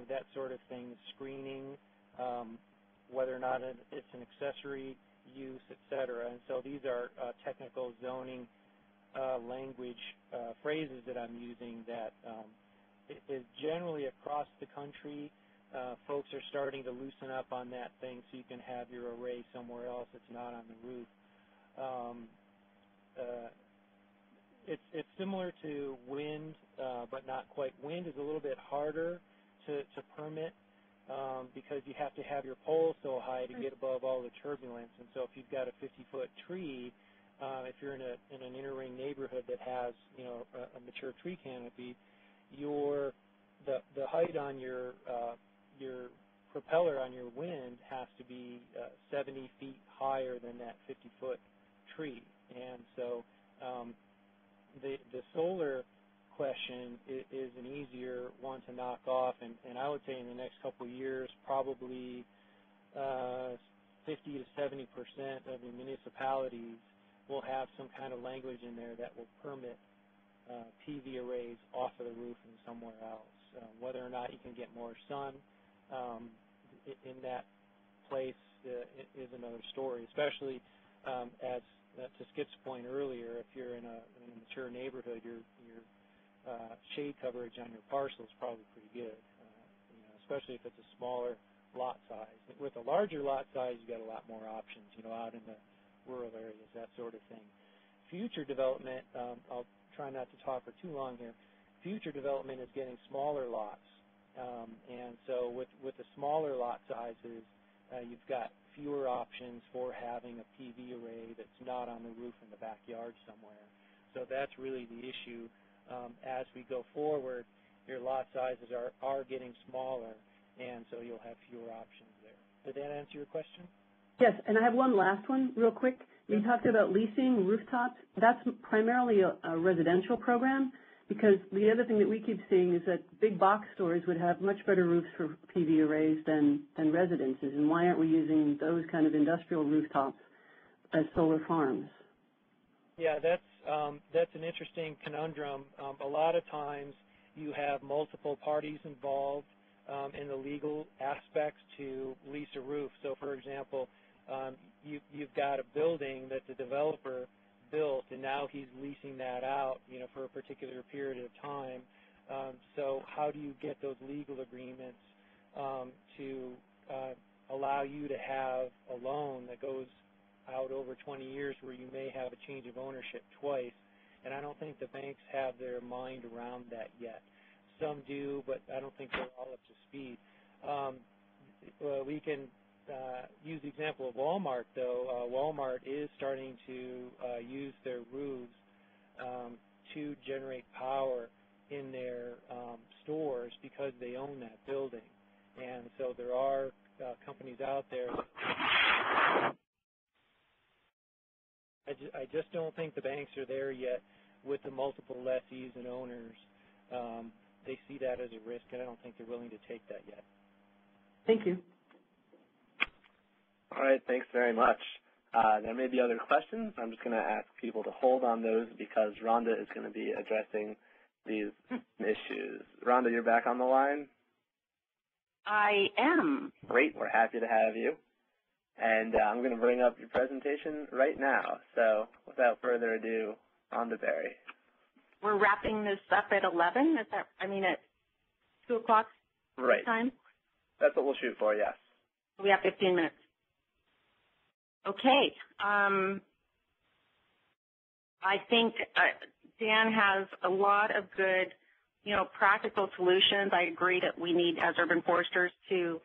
that sort of thing, screening, whether or not it's an accessory use, et cetera. And so these are technical zoning language phrases that I'm using that is generally across the country. Folks are starting to loosen up on that thing so you can have your array somewhere else that's not on the roof. It's similar to wind, but not quite. Wind is a little bit harder to permit because you have to have your pole so high to get above all the turbulence. And so if you've got a 50-foot tree, if you're in an inner ring neighborhood that has a mature tree canopy, the height on your propeller on your wind has to be 70 feet higher than that 50-foot tree. And so the solar question is an easier one to knock off, and I would say in the next couple of years, probably 50 to 70% of the municipalities will have some kind of language in there that will permit PV arrays off of the roof and somewhere else. Whether or not you can get more sun in that place is another story, especially as to Skip's point earlier, if you're in a mature neighborhood, your shade coverage on your parcel is probably pretty good, especially if it's a smaller lot size. With a larger lot size, you've got a lot more options, out in the rural areas, that sort of thing. Future development, I'll try not to talk for too long here. Future development is getting smaller lots, and so with the smaller lot sizes, you've got fewer options for having a PV array that's not on the roof in the backyard somewhere. So that's really the issue. As we go forward, your lot sizes are getting smaller, and so you'll have fewer options there. Did that answer your question?
Yes, and I have one last one real quick. You talked about leasing rooftops. That's primarily a residential program, because the other thing that we keep seeing is that big box stores would have much better roofs for PV arrays than residences, and why aren't we using those kind of industrial rooftops as solar farms?
Yeah, that's an interesting conundrum. A lot of times you have multiple parties involved in the legal aspects to lease a roof. So, for example, you've got a building that the developer built, and now he's leasing that out, for a particular period of time. So how do you get those legal agreements to allow you to have a loan that goes out over 20 years where you may have a change of ownership twice? And I don't think the banks have their mind around that yet. Some do, but I don't think they're all up to speed. We can use the example of Walmart, though. Walmart is starting to use their roofs to generate power in their stores because they own that building. And so there are companies out there. I just don't think the banks are there yet with the multiple lessees and owners. They see that as a risk, and I don't think they're willing to take that yet.
Thank you.
All right, thanks very much. There may be other questions. I'm just going to ask people to hold on those because Rhonda is going to be addressing these issues. Rhonda, you're back on the line?
I am.
Great, we're happy to have you. And I'm going to bring up your presentation right now. So without further ado, Rhonda Berry.
We're wrapping this up at 11? At 2 o'clock
right.
time?
That's what we'll shoot for, yes.
We have 15 minutes. Okay. I think Dan has a lot of good, practical solutions. I agree that we need, as urban foresters, to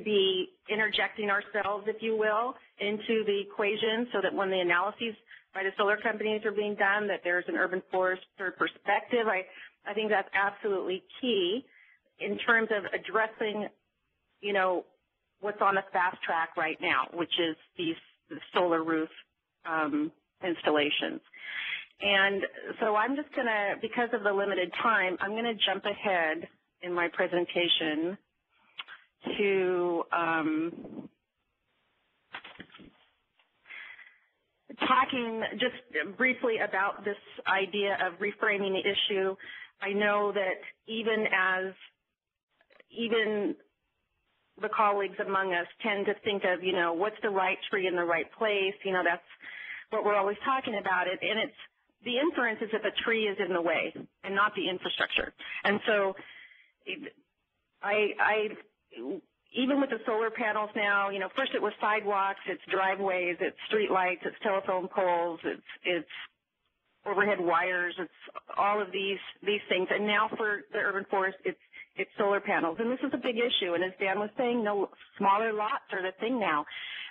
be interjecting ourselves, if you will, into the equation so that when the analyses by the solar companies are being done, that there's an urban forester perspective. I think that's absolutely key in terms of addressing, what's on the fast track right now, which is the solar roof installations. And so I'm just going to, because of the limited time, I'm going to jump ahead in my presentation to talking just briefly about this idea of reframing the issue. I know that even the colleagues among us tend to think of, what's the right tree in the right place? That's what we're always talking about. And it's the inference is if a tree is in the way and not the infrastructure. And so even with the solar panels now, first it was sidewalks, it's driveways, it's street lights, it's telephone poles, it's overhead wires, it's all of these things. And now for the urban forest, it's solar panels. And this is a big issue. And as Dan was saying, smaller lots are the thing now.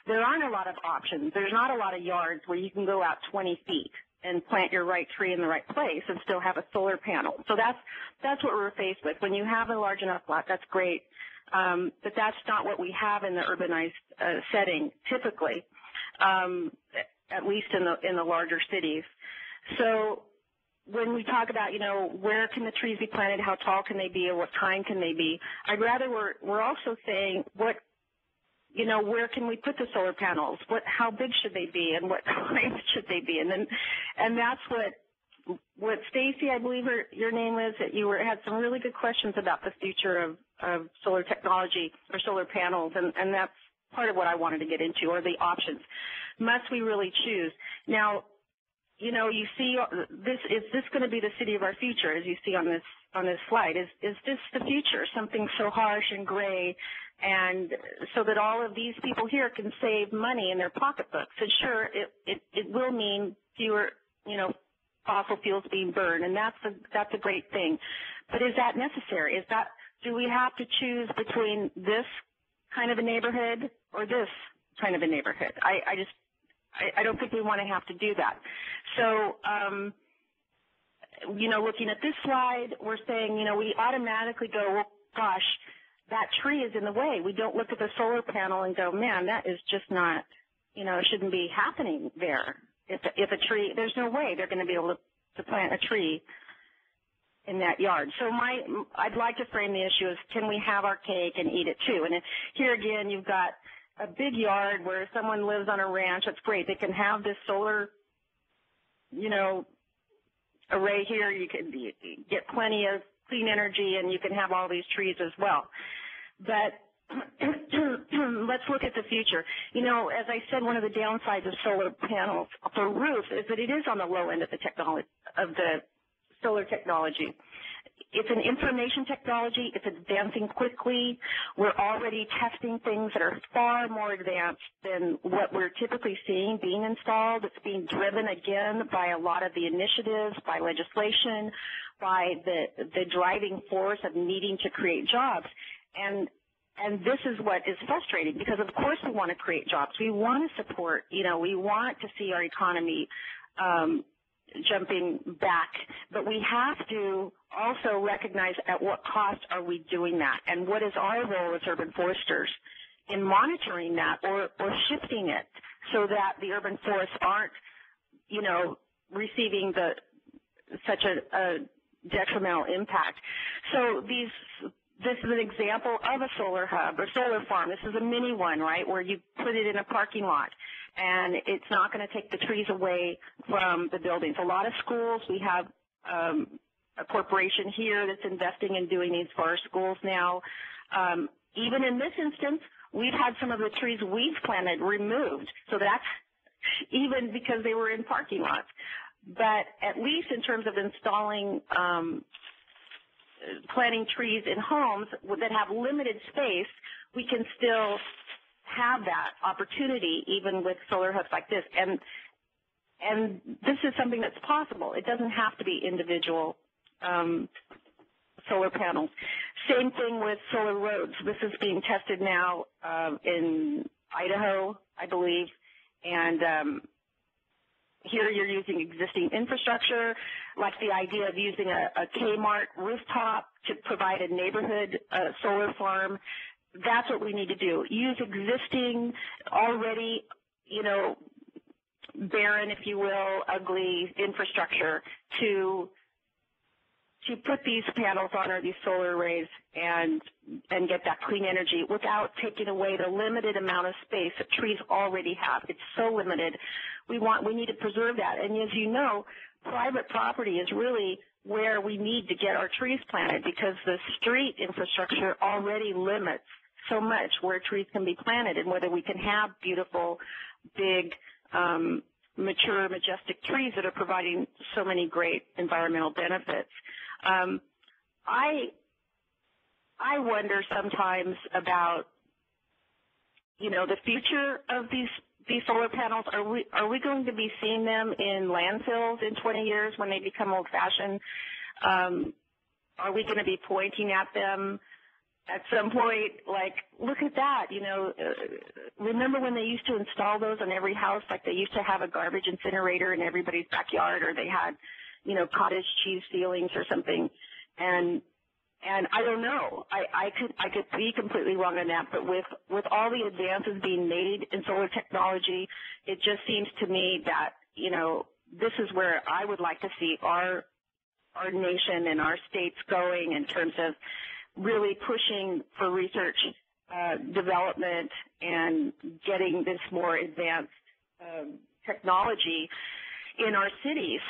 There aren't a lot of options. There's not a lot of yards where you can go out 20 feet and plant your right tree in the right place and still have a solar panel. So that's what we're faced with. When you have a large enough lot, that's great. But that's not what we have in the urbanized setting typically, at least in the larger cities. So when we talk about, where can the trees be planted, how tall can they be, or what kind can they be, I'd rather we're also saying where can we put the solar panels? How big should they be, and what kind should they be? And that's what Stacy, I believe your name is, that you had some really good questions about the future of solar technology or solar panels, and that's part of what I wanted to get into, or the options. Must we really choose? Now, you see, is this going to be the city of our future, as you see on this slide? Is this the future, something so harsh and gray, and so that all of these people here can save money in their pocketbooks? And sure, it will mean fewer, fossil fuels being burned, and that's a great thing. But is that necessary? Do we have to choose between this kind of a neighborhood or this kind of a neighborhood? I don't think we want to have to do that. So, looking at this slide, we're saying, we automatically go, well, gosh, that tree is in the way. We don't look at the solar panel and go, man, that is just not, it shouldn't be happening there. If a tree, there's no way they're going to be able to plant a tree in that yard. So I'd like to frame the issue as, can we have our cake and eat it too? And here again, you've got a big yard where someone lives on a ranch. That's great. They can have this solar, array here. You can get plenty of clean energy, and you can have all these trees as well. But let's look at the future. As I said, one of the downsides of solar panels for roofs is that it is on the low end of the solar technology. It's an information technology. It's advancing quickly. We're already testing things that are far more advanced than what we're typically seeing being installed. It's being driven, again, by a lot of the initiatives, by legislation, by the driving force of needing to create jobs. And this is what is frustrating, because of course we want to create jobs. We want to support, we want to see our economy jumping back, but we have to also recognize at what cost are we doing that, and what is our role as urban foresters in monitoring that or shifting it so that the urban forests aren't, receiving such a detrimental impact. So this is an example of a solar hub or solar farm. This is a mini one, right, where you put it in a parking lot, and it's not going to take the trees away from the buildings. A lot of schools, we have a corporation here that's investing in doing these for our schools now. Even in this instance, we've had some of the trees we've planted removed, so that's even because they were in parking lots. But at least in terms of installing planting trees in homes that have limited space, we can still have that opportunity even with solar hubs like this. And this is something that's possible. It doesn't have to be individual solar panels. Same thing with solar roads. This is being tested now in Idaho, I believe, and here you're using existing infrastructure, like the idea of using a Kmart rooftop to provide a neighborhood solar farm. That's what we need to do. Use existing, already, barren, if you will, ugly infrastructure to put these panels on, or these solar arrays, and get that clean energy without taking away the limited amount of space that trees already have. It's so limited. We need to preserve that. And as you know, private property is really where we need to get our trees planted, because the street infrastructure already limits so much where trees can be planted and whether we can have beautiful, big, mature, majestic trees that are providing so many great environmental benefits. I wonder sometimes about, the future of these solar panels. Are we going to be seeing them in landfills in 20 years when they become old-fashioned? Are we going to be pointing at them at some point, like, look at that, remember when they used to install those on every house, like they used to have a garbage incinerator in everybody's backyard, or they had, cottage cheese ceilings or something, and I don't know. I could be completely wrong on that, but with all the advances being made in solar technology, it just seems to me that, this is where I would like to see our our nation and our states going in terms of really pushing for research, development, and getting this more advanced technology in our cities.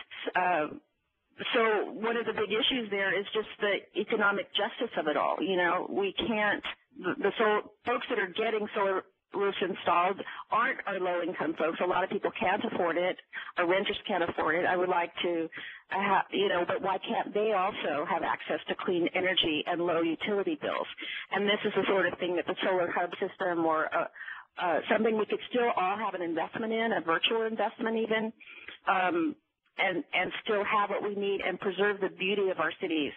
So one of the big issues there is just the economic justice of it all. You know, we can't, the folks that are getting solar roofs installed aren't our low-income folks. A lot of people can't afford it. Our renters can't afford it. I would like to, but why can't they also have access to clean energy and low utility bills? And this is the sort of thing that the solar hub system or something we could still all have an investment in, a virtual investment even, and still have what we need and preserve the beauty of our cities.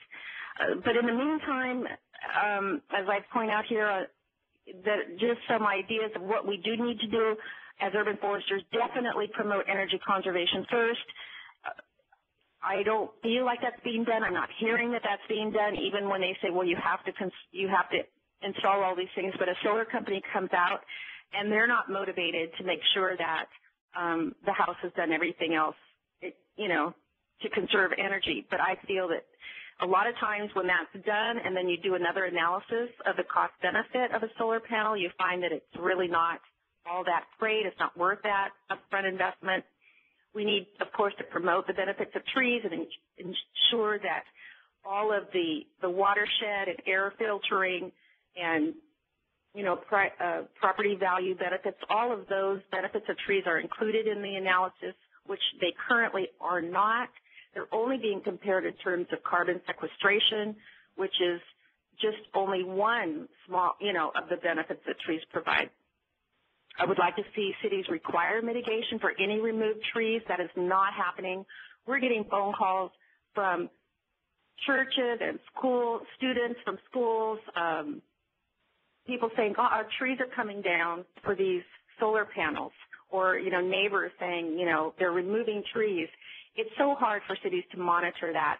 But in the meantime, as I point out here, that just some ideas of what we do need to do as urban foresters: definitely promote energy conservation first. I don't feel like that's being done. I'm not hearing that that's being done, even when they say, well, you have to install all these things. But a solar company comes out, and they're not motivated to make sure that the house has done everything else, to conserve energy. But I feel that a lot of times when that's done and then you do another analysis of the cost benefit of a solar panel, you find that it's really not all that great. It's not worth that upfront investment. We need, of course, to promote the benefits of trees and ensure that all of the watershed and air filtering and, property value benefits, all of those benefits of trees are included in the analysis, which they currently are not. They're only being compared in terms of carbon sequestration, which is just only one small, of the benefits that trees provide. I would like to see cities require mitigation for any removed trees. That is not happening. We're getting phone calls from churches and students from schools, people saying, oh, our trees are coming down for these solar panels, or, neighbors saying, they're removing trees. It's so hard for cities to monitor that.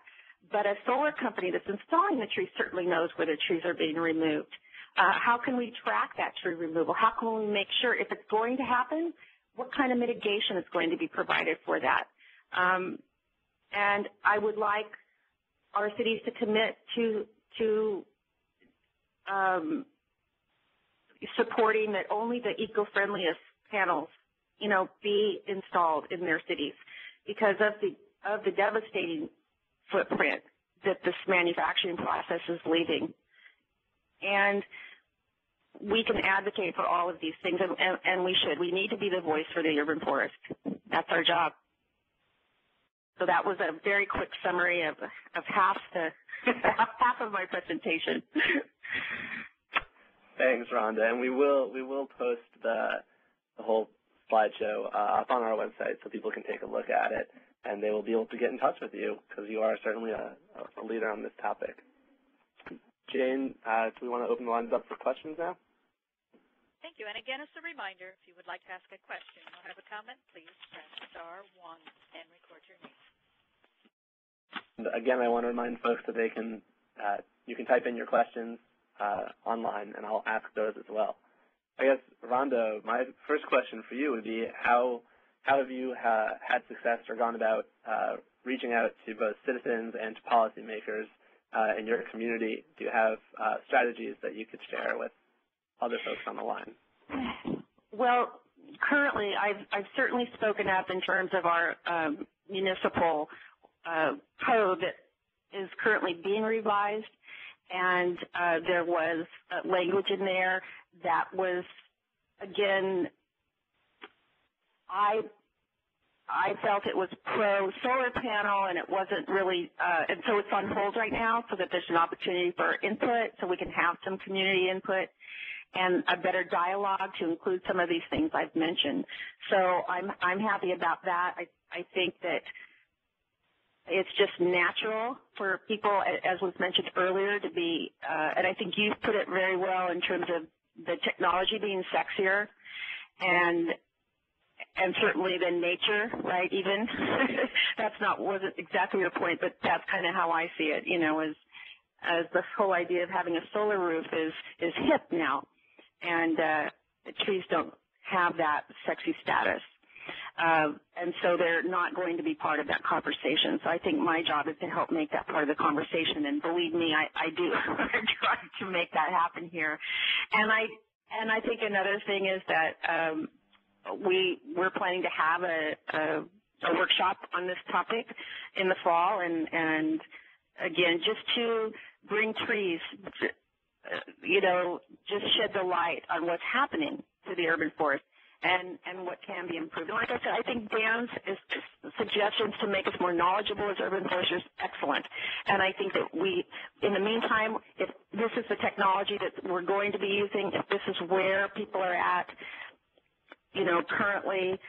But a solar company that's installing the trees certainly knows where the trees are being removed. How can we track that tree removal? How can we make sure, if it's going to happen, what kind of mitigation is going to be provided for that? And I would like our cities to commit to supporting that only the eco-friendliest panels, be installed in their cities, because of the devastating footprint that this manufacturing process is leaving. And we can advocate for all of these things, and we should. We need to be the voice for the urban forest. That's our job. So that was a very quick summary of half of my presentation.
Thanks, Rhonda. And we will post the whole slideshow up on our website so people can take a look at it, and they will be able to get in touch with you because you are certainly a leader on this topic. Jane, do we want to open the lines up for questions now?
Thank you. And again, as a reminder, if you would like to ask a question or have a comment, please press *1 and record your name.
And again, I want to remind folks that they can you can type in your questions online, and I'll ask those as well. I guess, Rhonda, my first question for you would be how have you had success or gone about reaching out to both citizens and to policymakers in your community? Do you have strategies that you could share with other folks on the line?
Well, currently, I've certainly spoken up in terms of our municipal code that is currently being revised, and there was language in there that was, again, I felt it was pro-solar panel, and it wasn't really, and so it's on hold right now so that there's an opportunity for input so we can have some community input and a better dialogue to include some of these things I've mentioned. So I'm happy about that. I think that it's just natural for people, as was mentioned earlier, to be, and I think you've put it very well in terms of the technology being sexier, and certainly than nature, right, even. Wasn't exactly the point, but that's kind of how I see it, as the whole idea of having a solar roof is hip now, and the trees don't have that sexy status. And so they're not going to be part of that conversation. So I think my job is to help make that part of the conversation. And believe me, I do try to make that happen here. And I think another thing is that we're planning to have a workshop on this topic in the fall, and again, just to bring trees, just shed the light on what's happening to the urban forest and what can be improved. And like I said, I think Dan's suggestions to make us more knowledgeable as urban foresters, excellent. And I think that in the meantime, if this is the technology that we're going to be using, if this is where people are at, currently,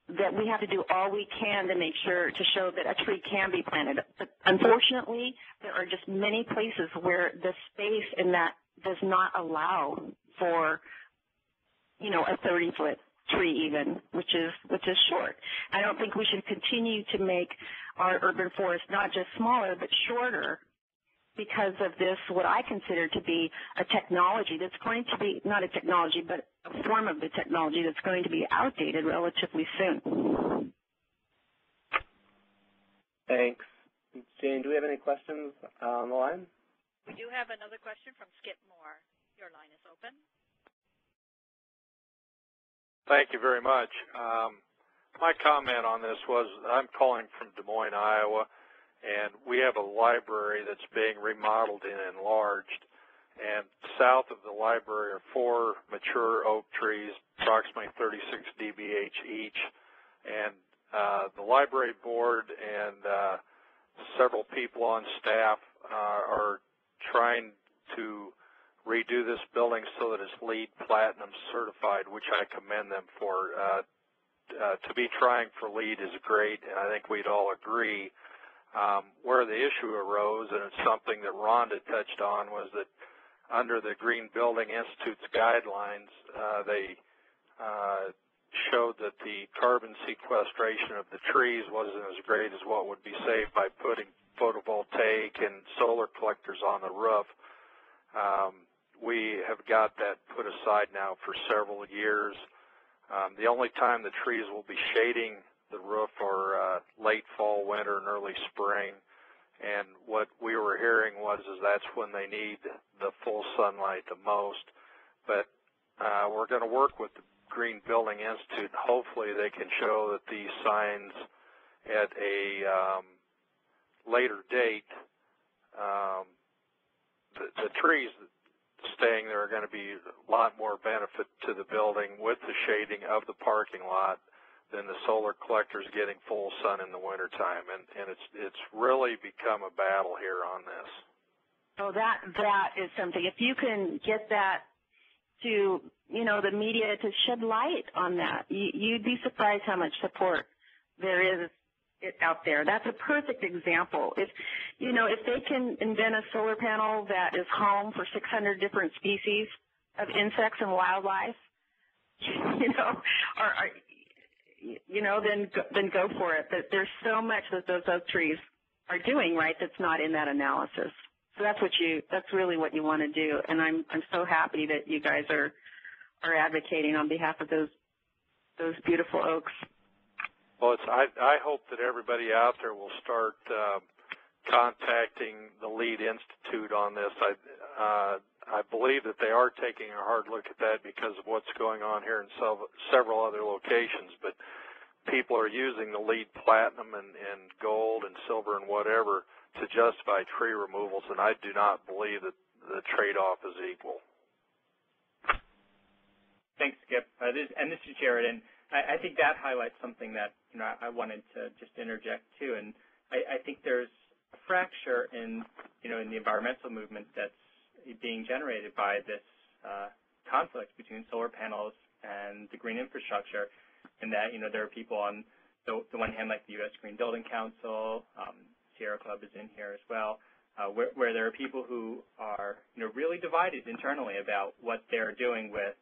that we have to do all we can to make sure to show that a tree can be planted. But unfortunately, there are just many places where the space in that does not allow for, a 30-foot tree even, which is short. I don't think we should continue to make our urban forest not just smaller but shorter because of this, what I consider to be a technology that's going to be, not a technology, but a form of the technology that's going to be outdated relatively soon.
Thanks. Jane, do we have any questions on the line?
We do have another question from Skip Moore. Your line is open.
Thank you very much. My comment on this was I'm calling from Des Moines, Iowa, and we have a library that's being remodeled and enlarged. And south of the library are 4 mature oak trees, approximately 36 dBH each. And the library board and several people on staff are trying to redo this building so that it's LEED Platinum certified, which I commend them for. To be trying for LEED is great, and I think we'd all agree. Where the issue arose, and it's something that Rhonda touched on, was that under the Green Building Institute's guidelines, they showed that the carbon sequestration of the trees wasn't as great as what would be saved by putting photovoltaic and solar collectors on the roof. We have got that put aside now for several years. The only time the trees will be shading the roof are late fall, winter, and early spring. And what we were hearing was that's when they need the full sunlight the most. But we're going to work with the Green Building Institute. Hopefully they can show that these signs at a later date, the trees staying there are going to be a lot more benefit to the building with the shading of the parking lot than the solar collectors getting full sun in the wintertime. And it's really become a battle here on this.
Oh, that is something. If you can get that to, the media to shed light on that, you'd be surprised how much support there is out there. That's a perfect example. If they can invent a solar panel that is home for 600 different species of insects and wildlife, then go for it. But there's so much that those oak trees are doing right that's not in that analysis. So that's really what you want to do. And I'm so happy that you guys are advocating on behalf of those beautiful oaks.
Well, I hope that everybody out there will start contacting the LEED Institute on this. I believe that they are taking a hard look at that because of what's going on here in several other locations. But people are using the LEED Platinum and gold and silver and whatever to justify tree removals, and I do not believe that the trade-off is equal.
Thanks, Skip. This is Jared, and I think that highlights something that I wanted to just interject too. And I think there's a fracture in in the environmental movement that's being generated by this conflict between solar panels and the green infrastructure, and that there are people on the one hand like the U.S. Green Building Council, Sierra Club is in here as well, where there are people who are really divided internally about what they're doing with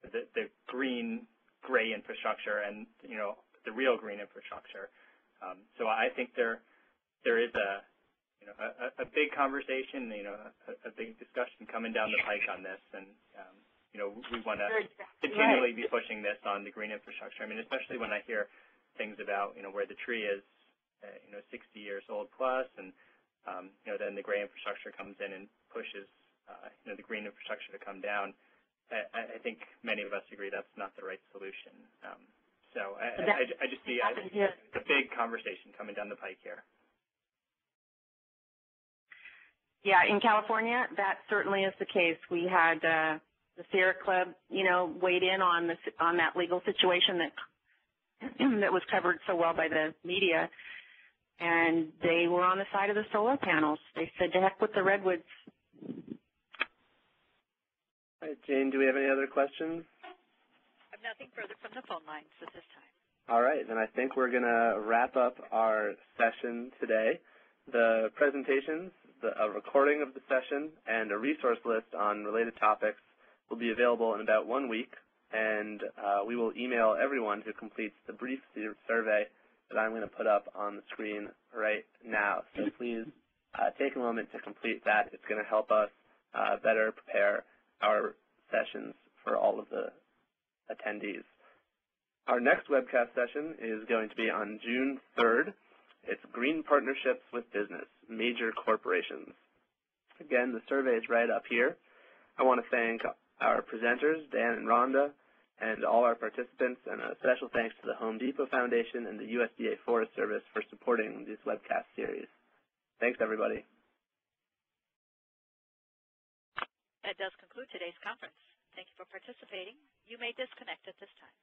the gray infrastructure and the real green infrastructure. So I think there is a big conversation, a big discussion coming down the pike on this, and we want to continually be pushing this on the green infrastructure. I mean, especially when I hear things about, where the tree is, 60 years old plus, and, then the gray infrastructure comes in and pushes, the green infrastructure to come down. I think many of us agree that's not the right solution. So I just see it's a big conversation coming down the pike here.
Yeah, in California, that certainly is the case. We had the Sierra Club, weighed in on that legal situation that was covered so well by the media, and they were on the side of the solar panels. They said, to heck with the redwoods.
All right, Jane, do we have any other questions?
I have nothing further from the phone lines at this time.
All right, then I think we're going to wrap up our session today. The presentations, a recording of the session, and a resource list on related topics will be available in about 1 week, and we will email everyone who completes the brief survey that I'm going to put up on the screen right now. So please take a moment to complete that. It's going to help us better prepare our sessions for all of the attendees. Our next webcast session is going to be on June 3rd. It's Green Partnerships with Business, Major Corporations. Again, the survey is right up here. I want to thank our presenters, Dan and Rhonda, and all our participants, and a special thanks to the Home Depot Foundation and the USDA Forest Service for supporting this webcast series. Thanks, everybody.
That does conclude today's conference. Thank you for participating. You may disconnect at this time.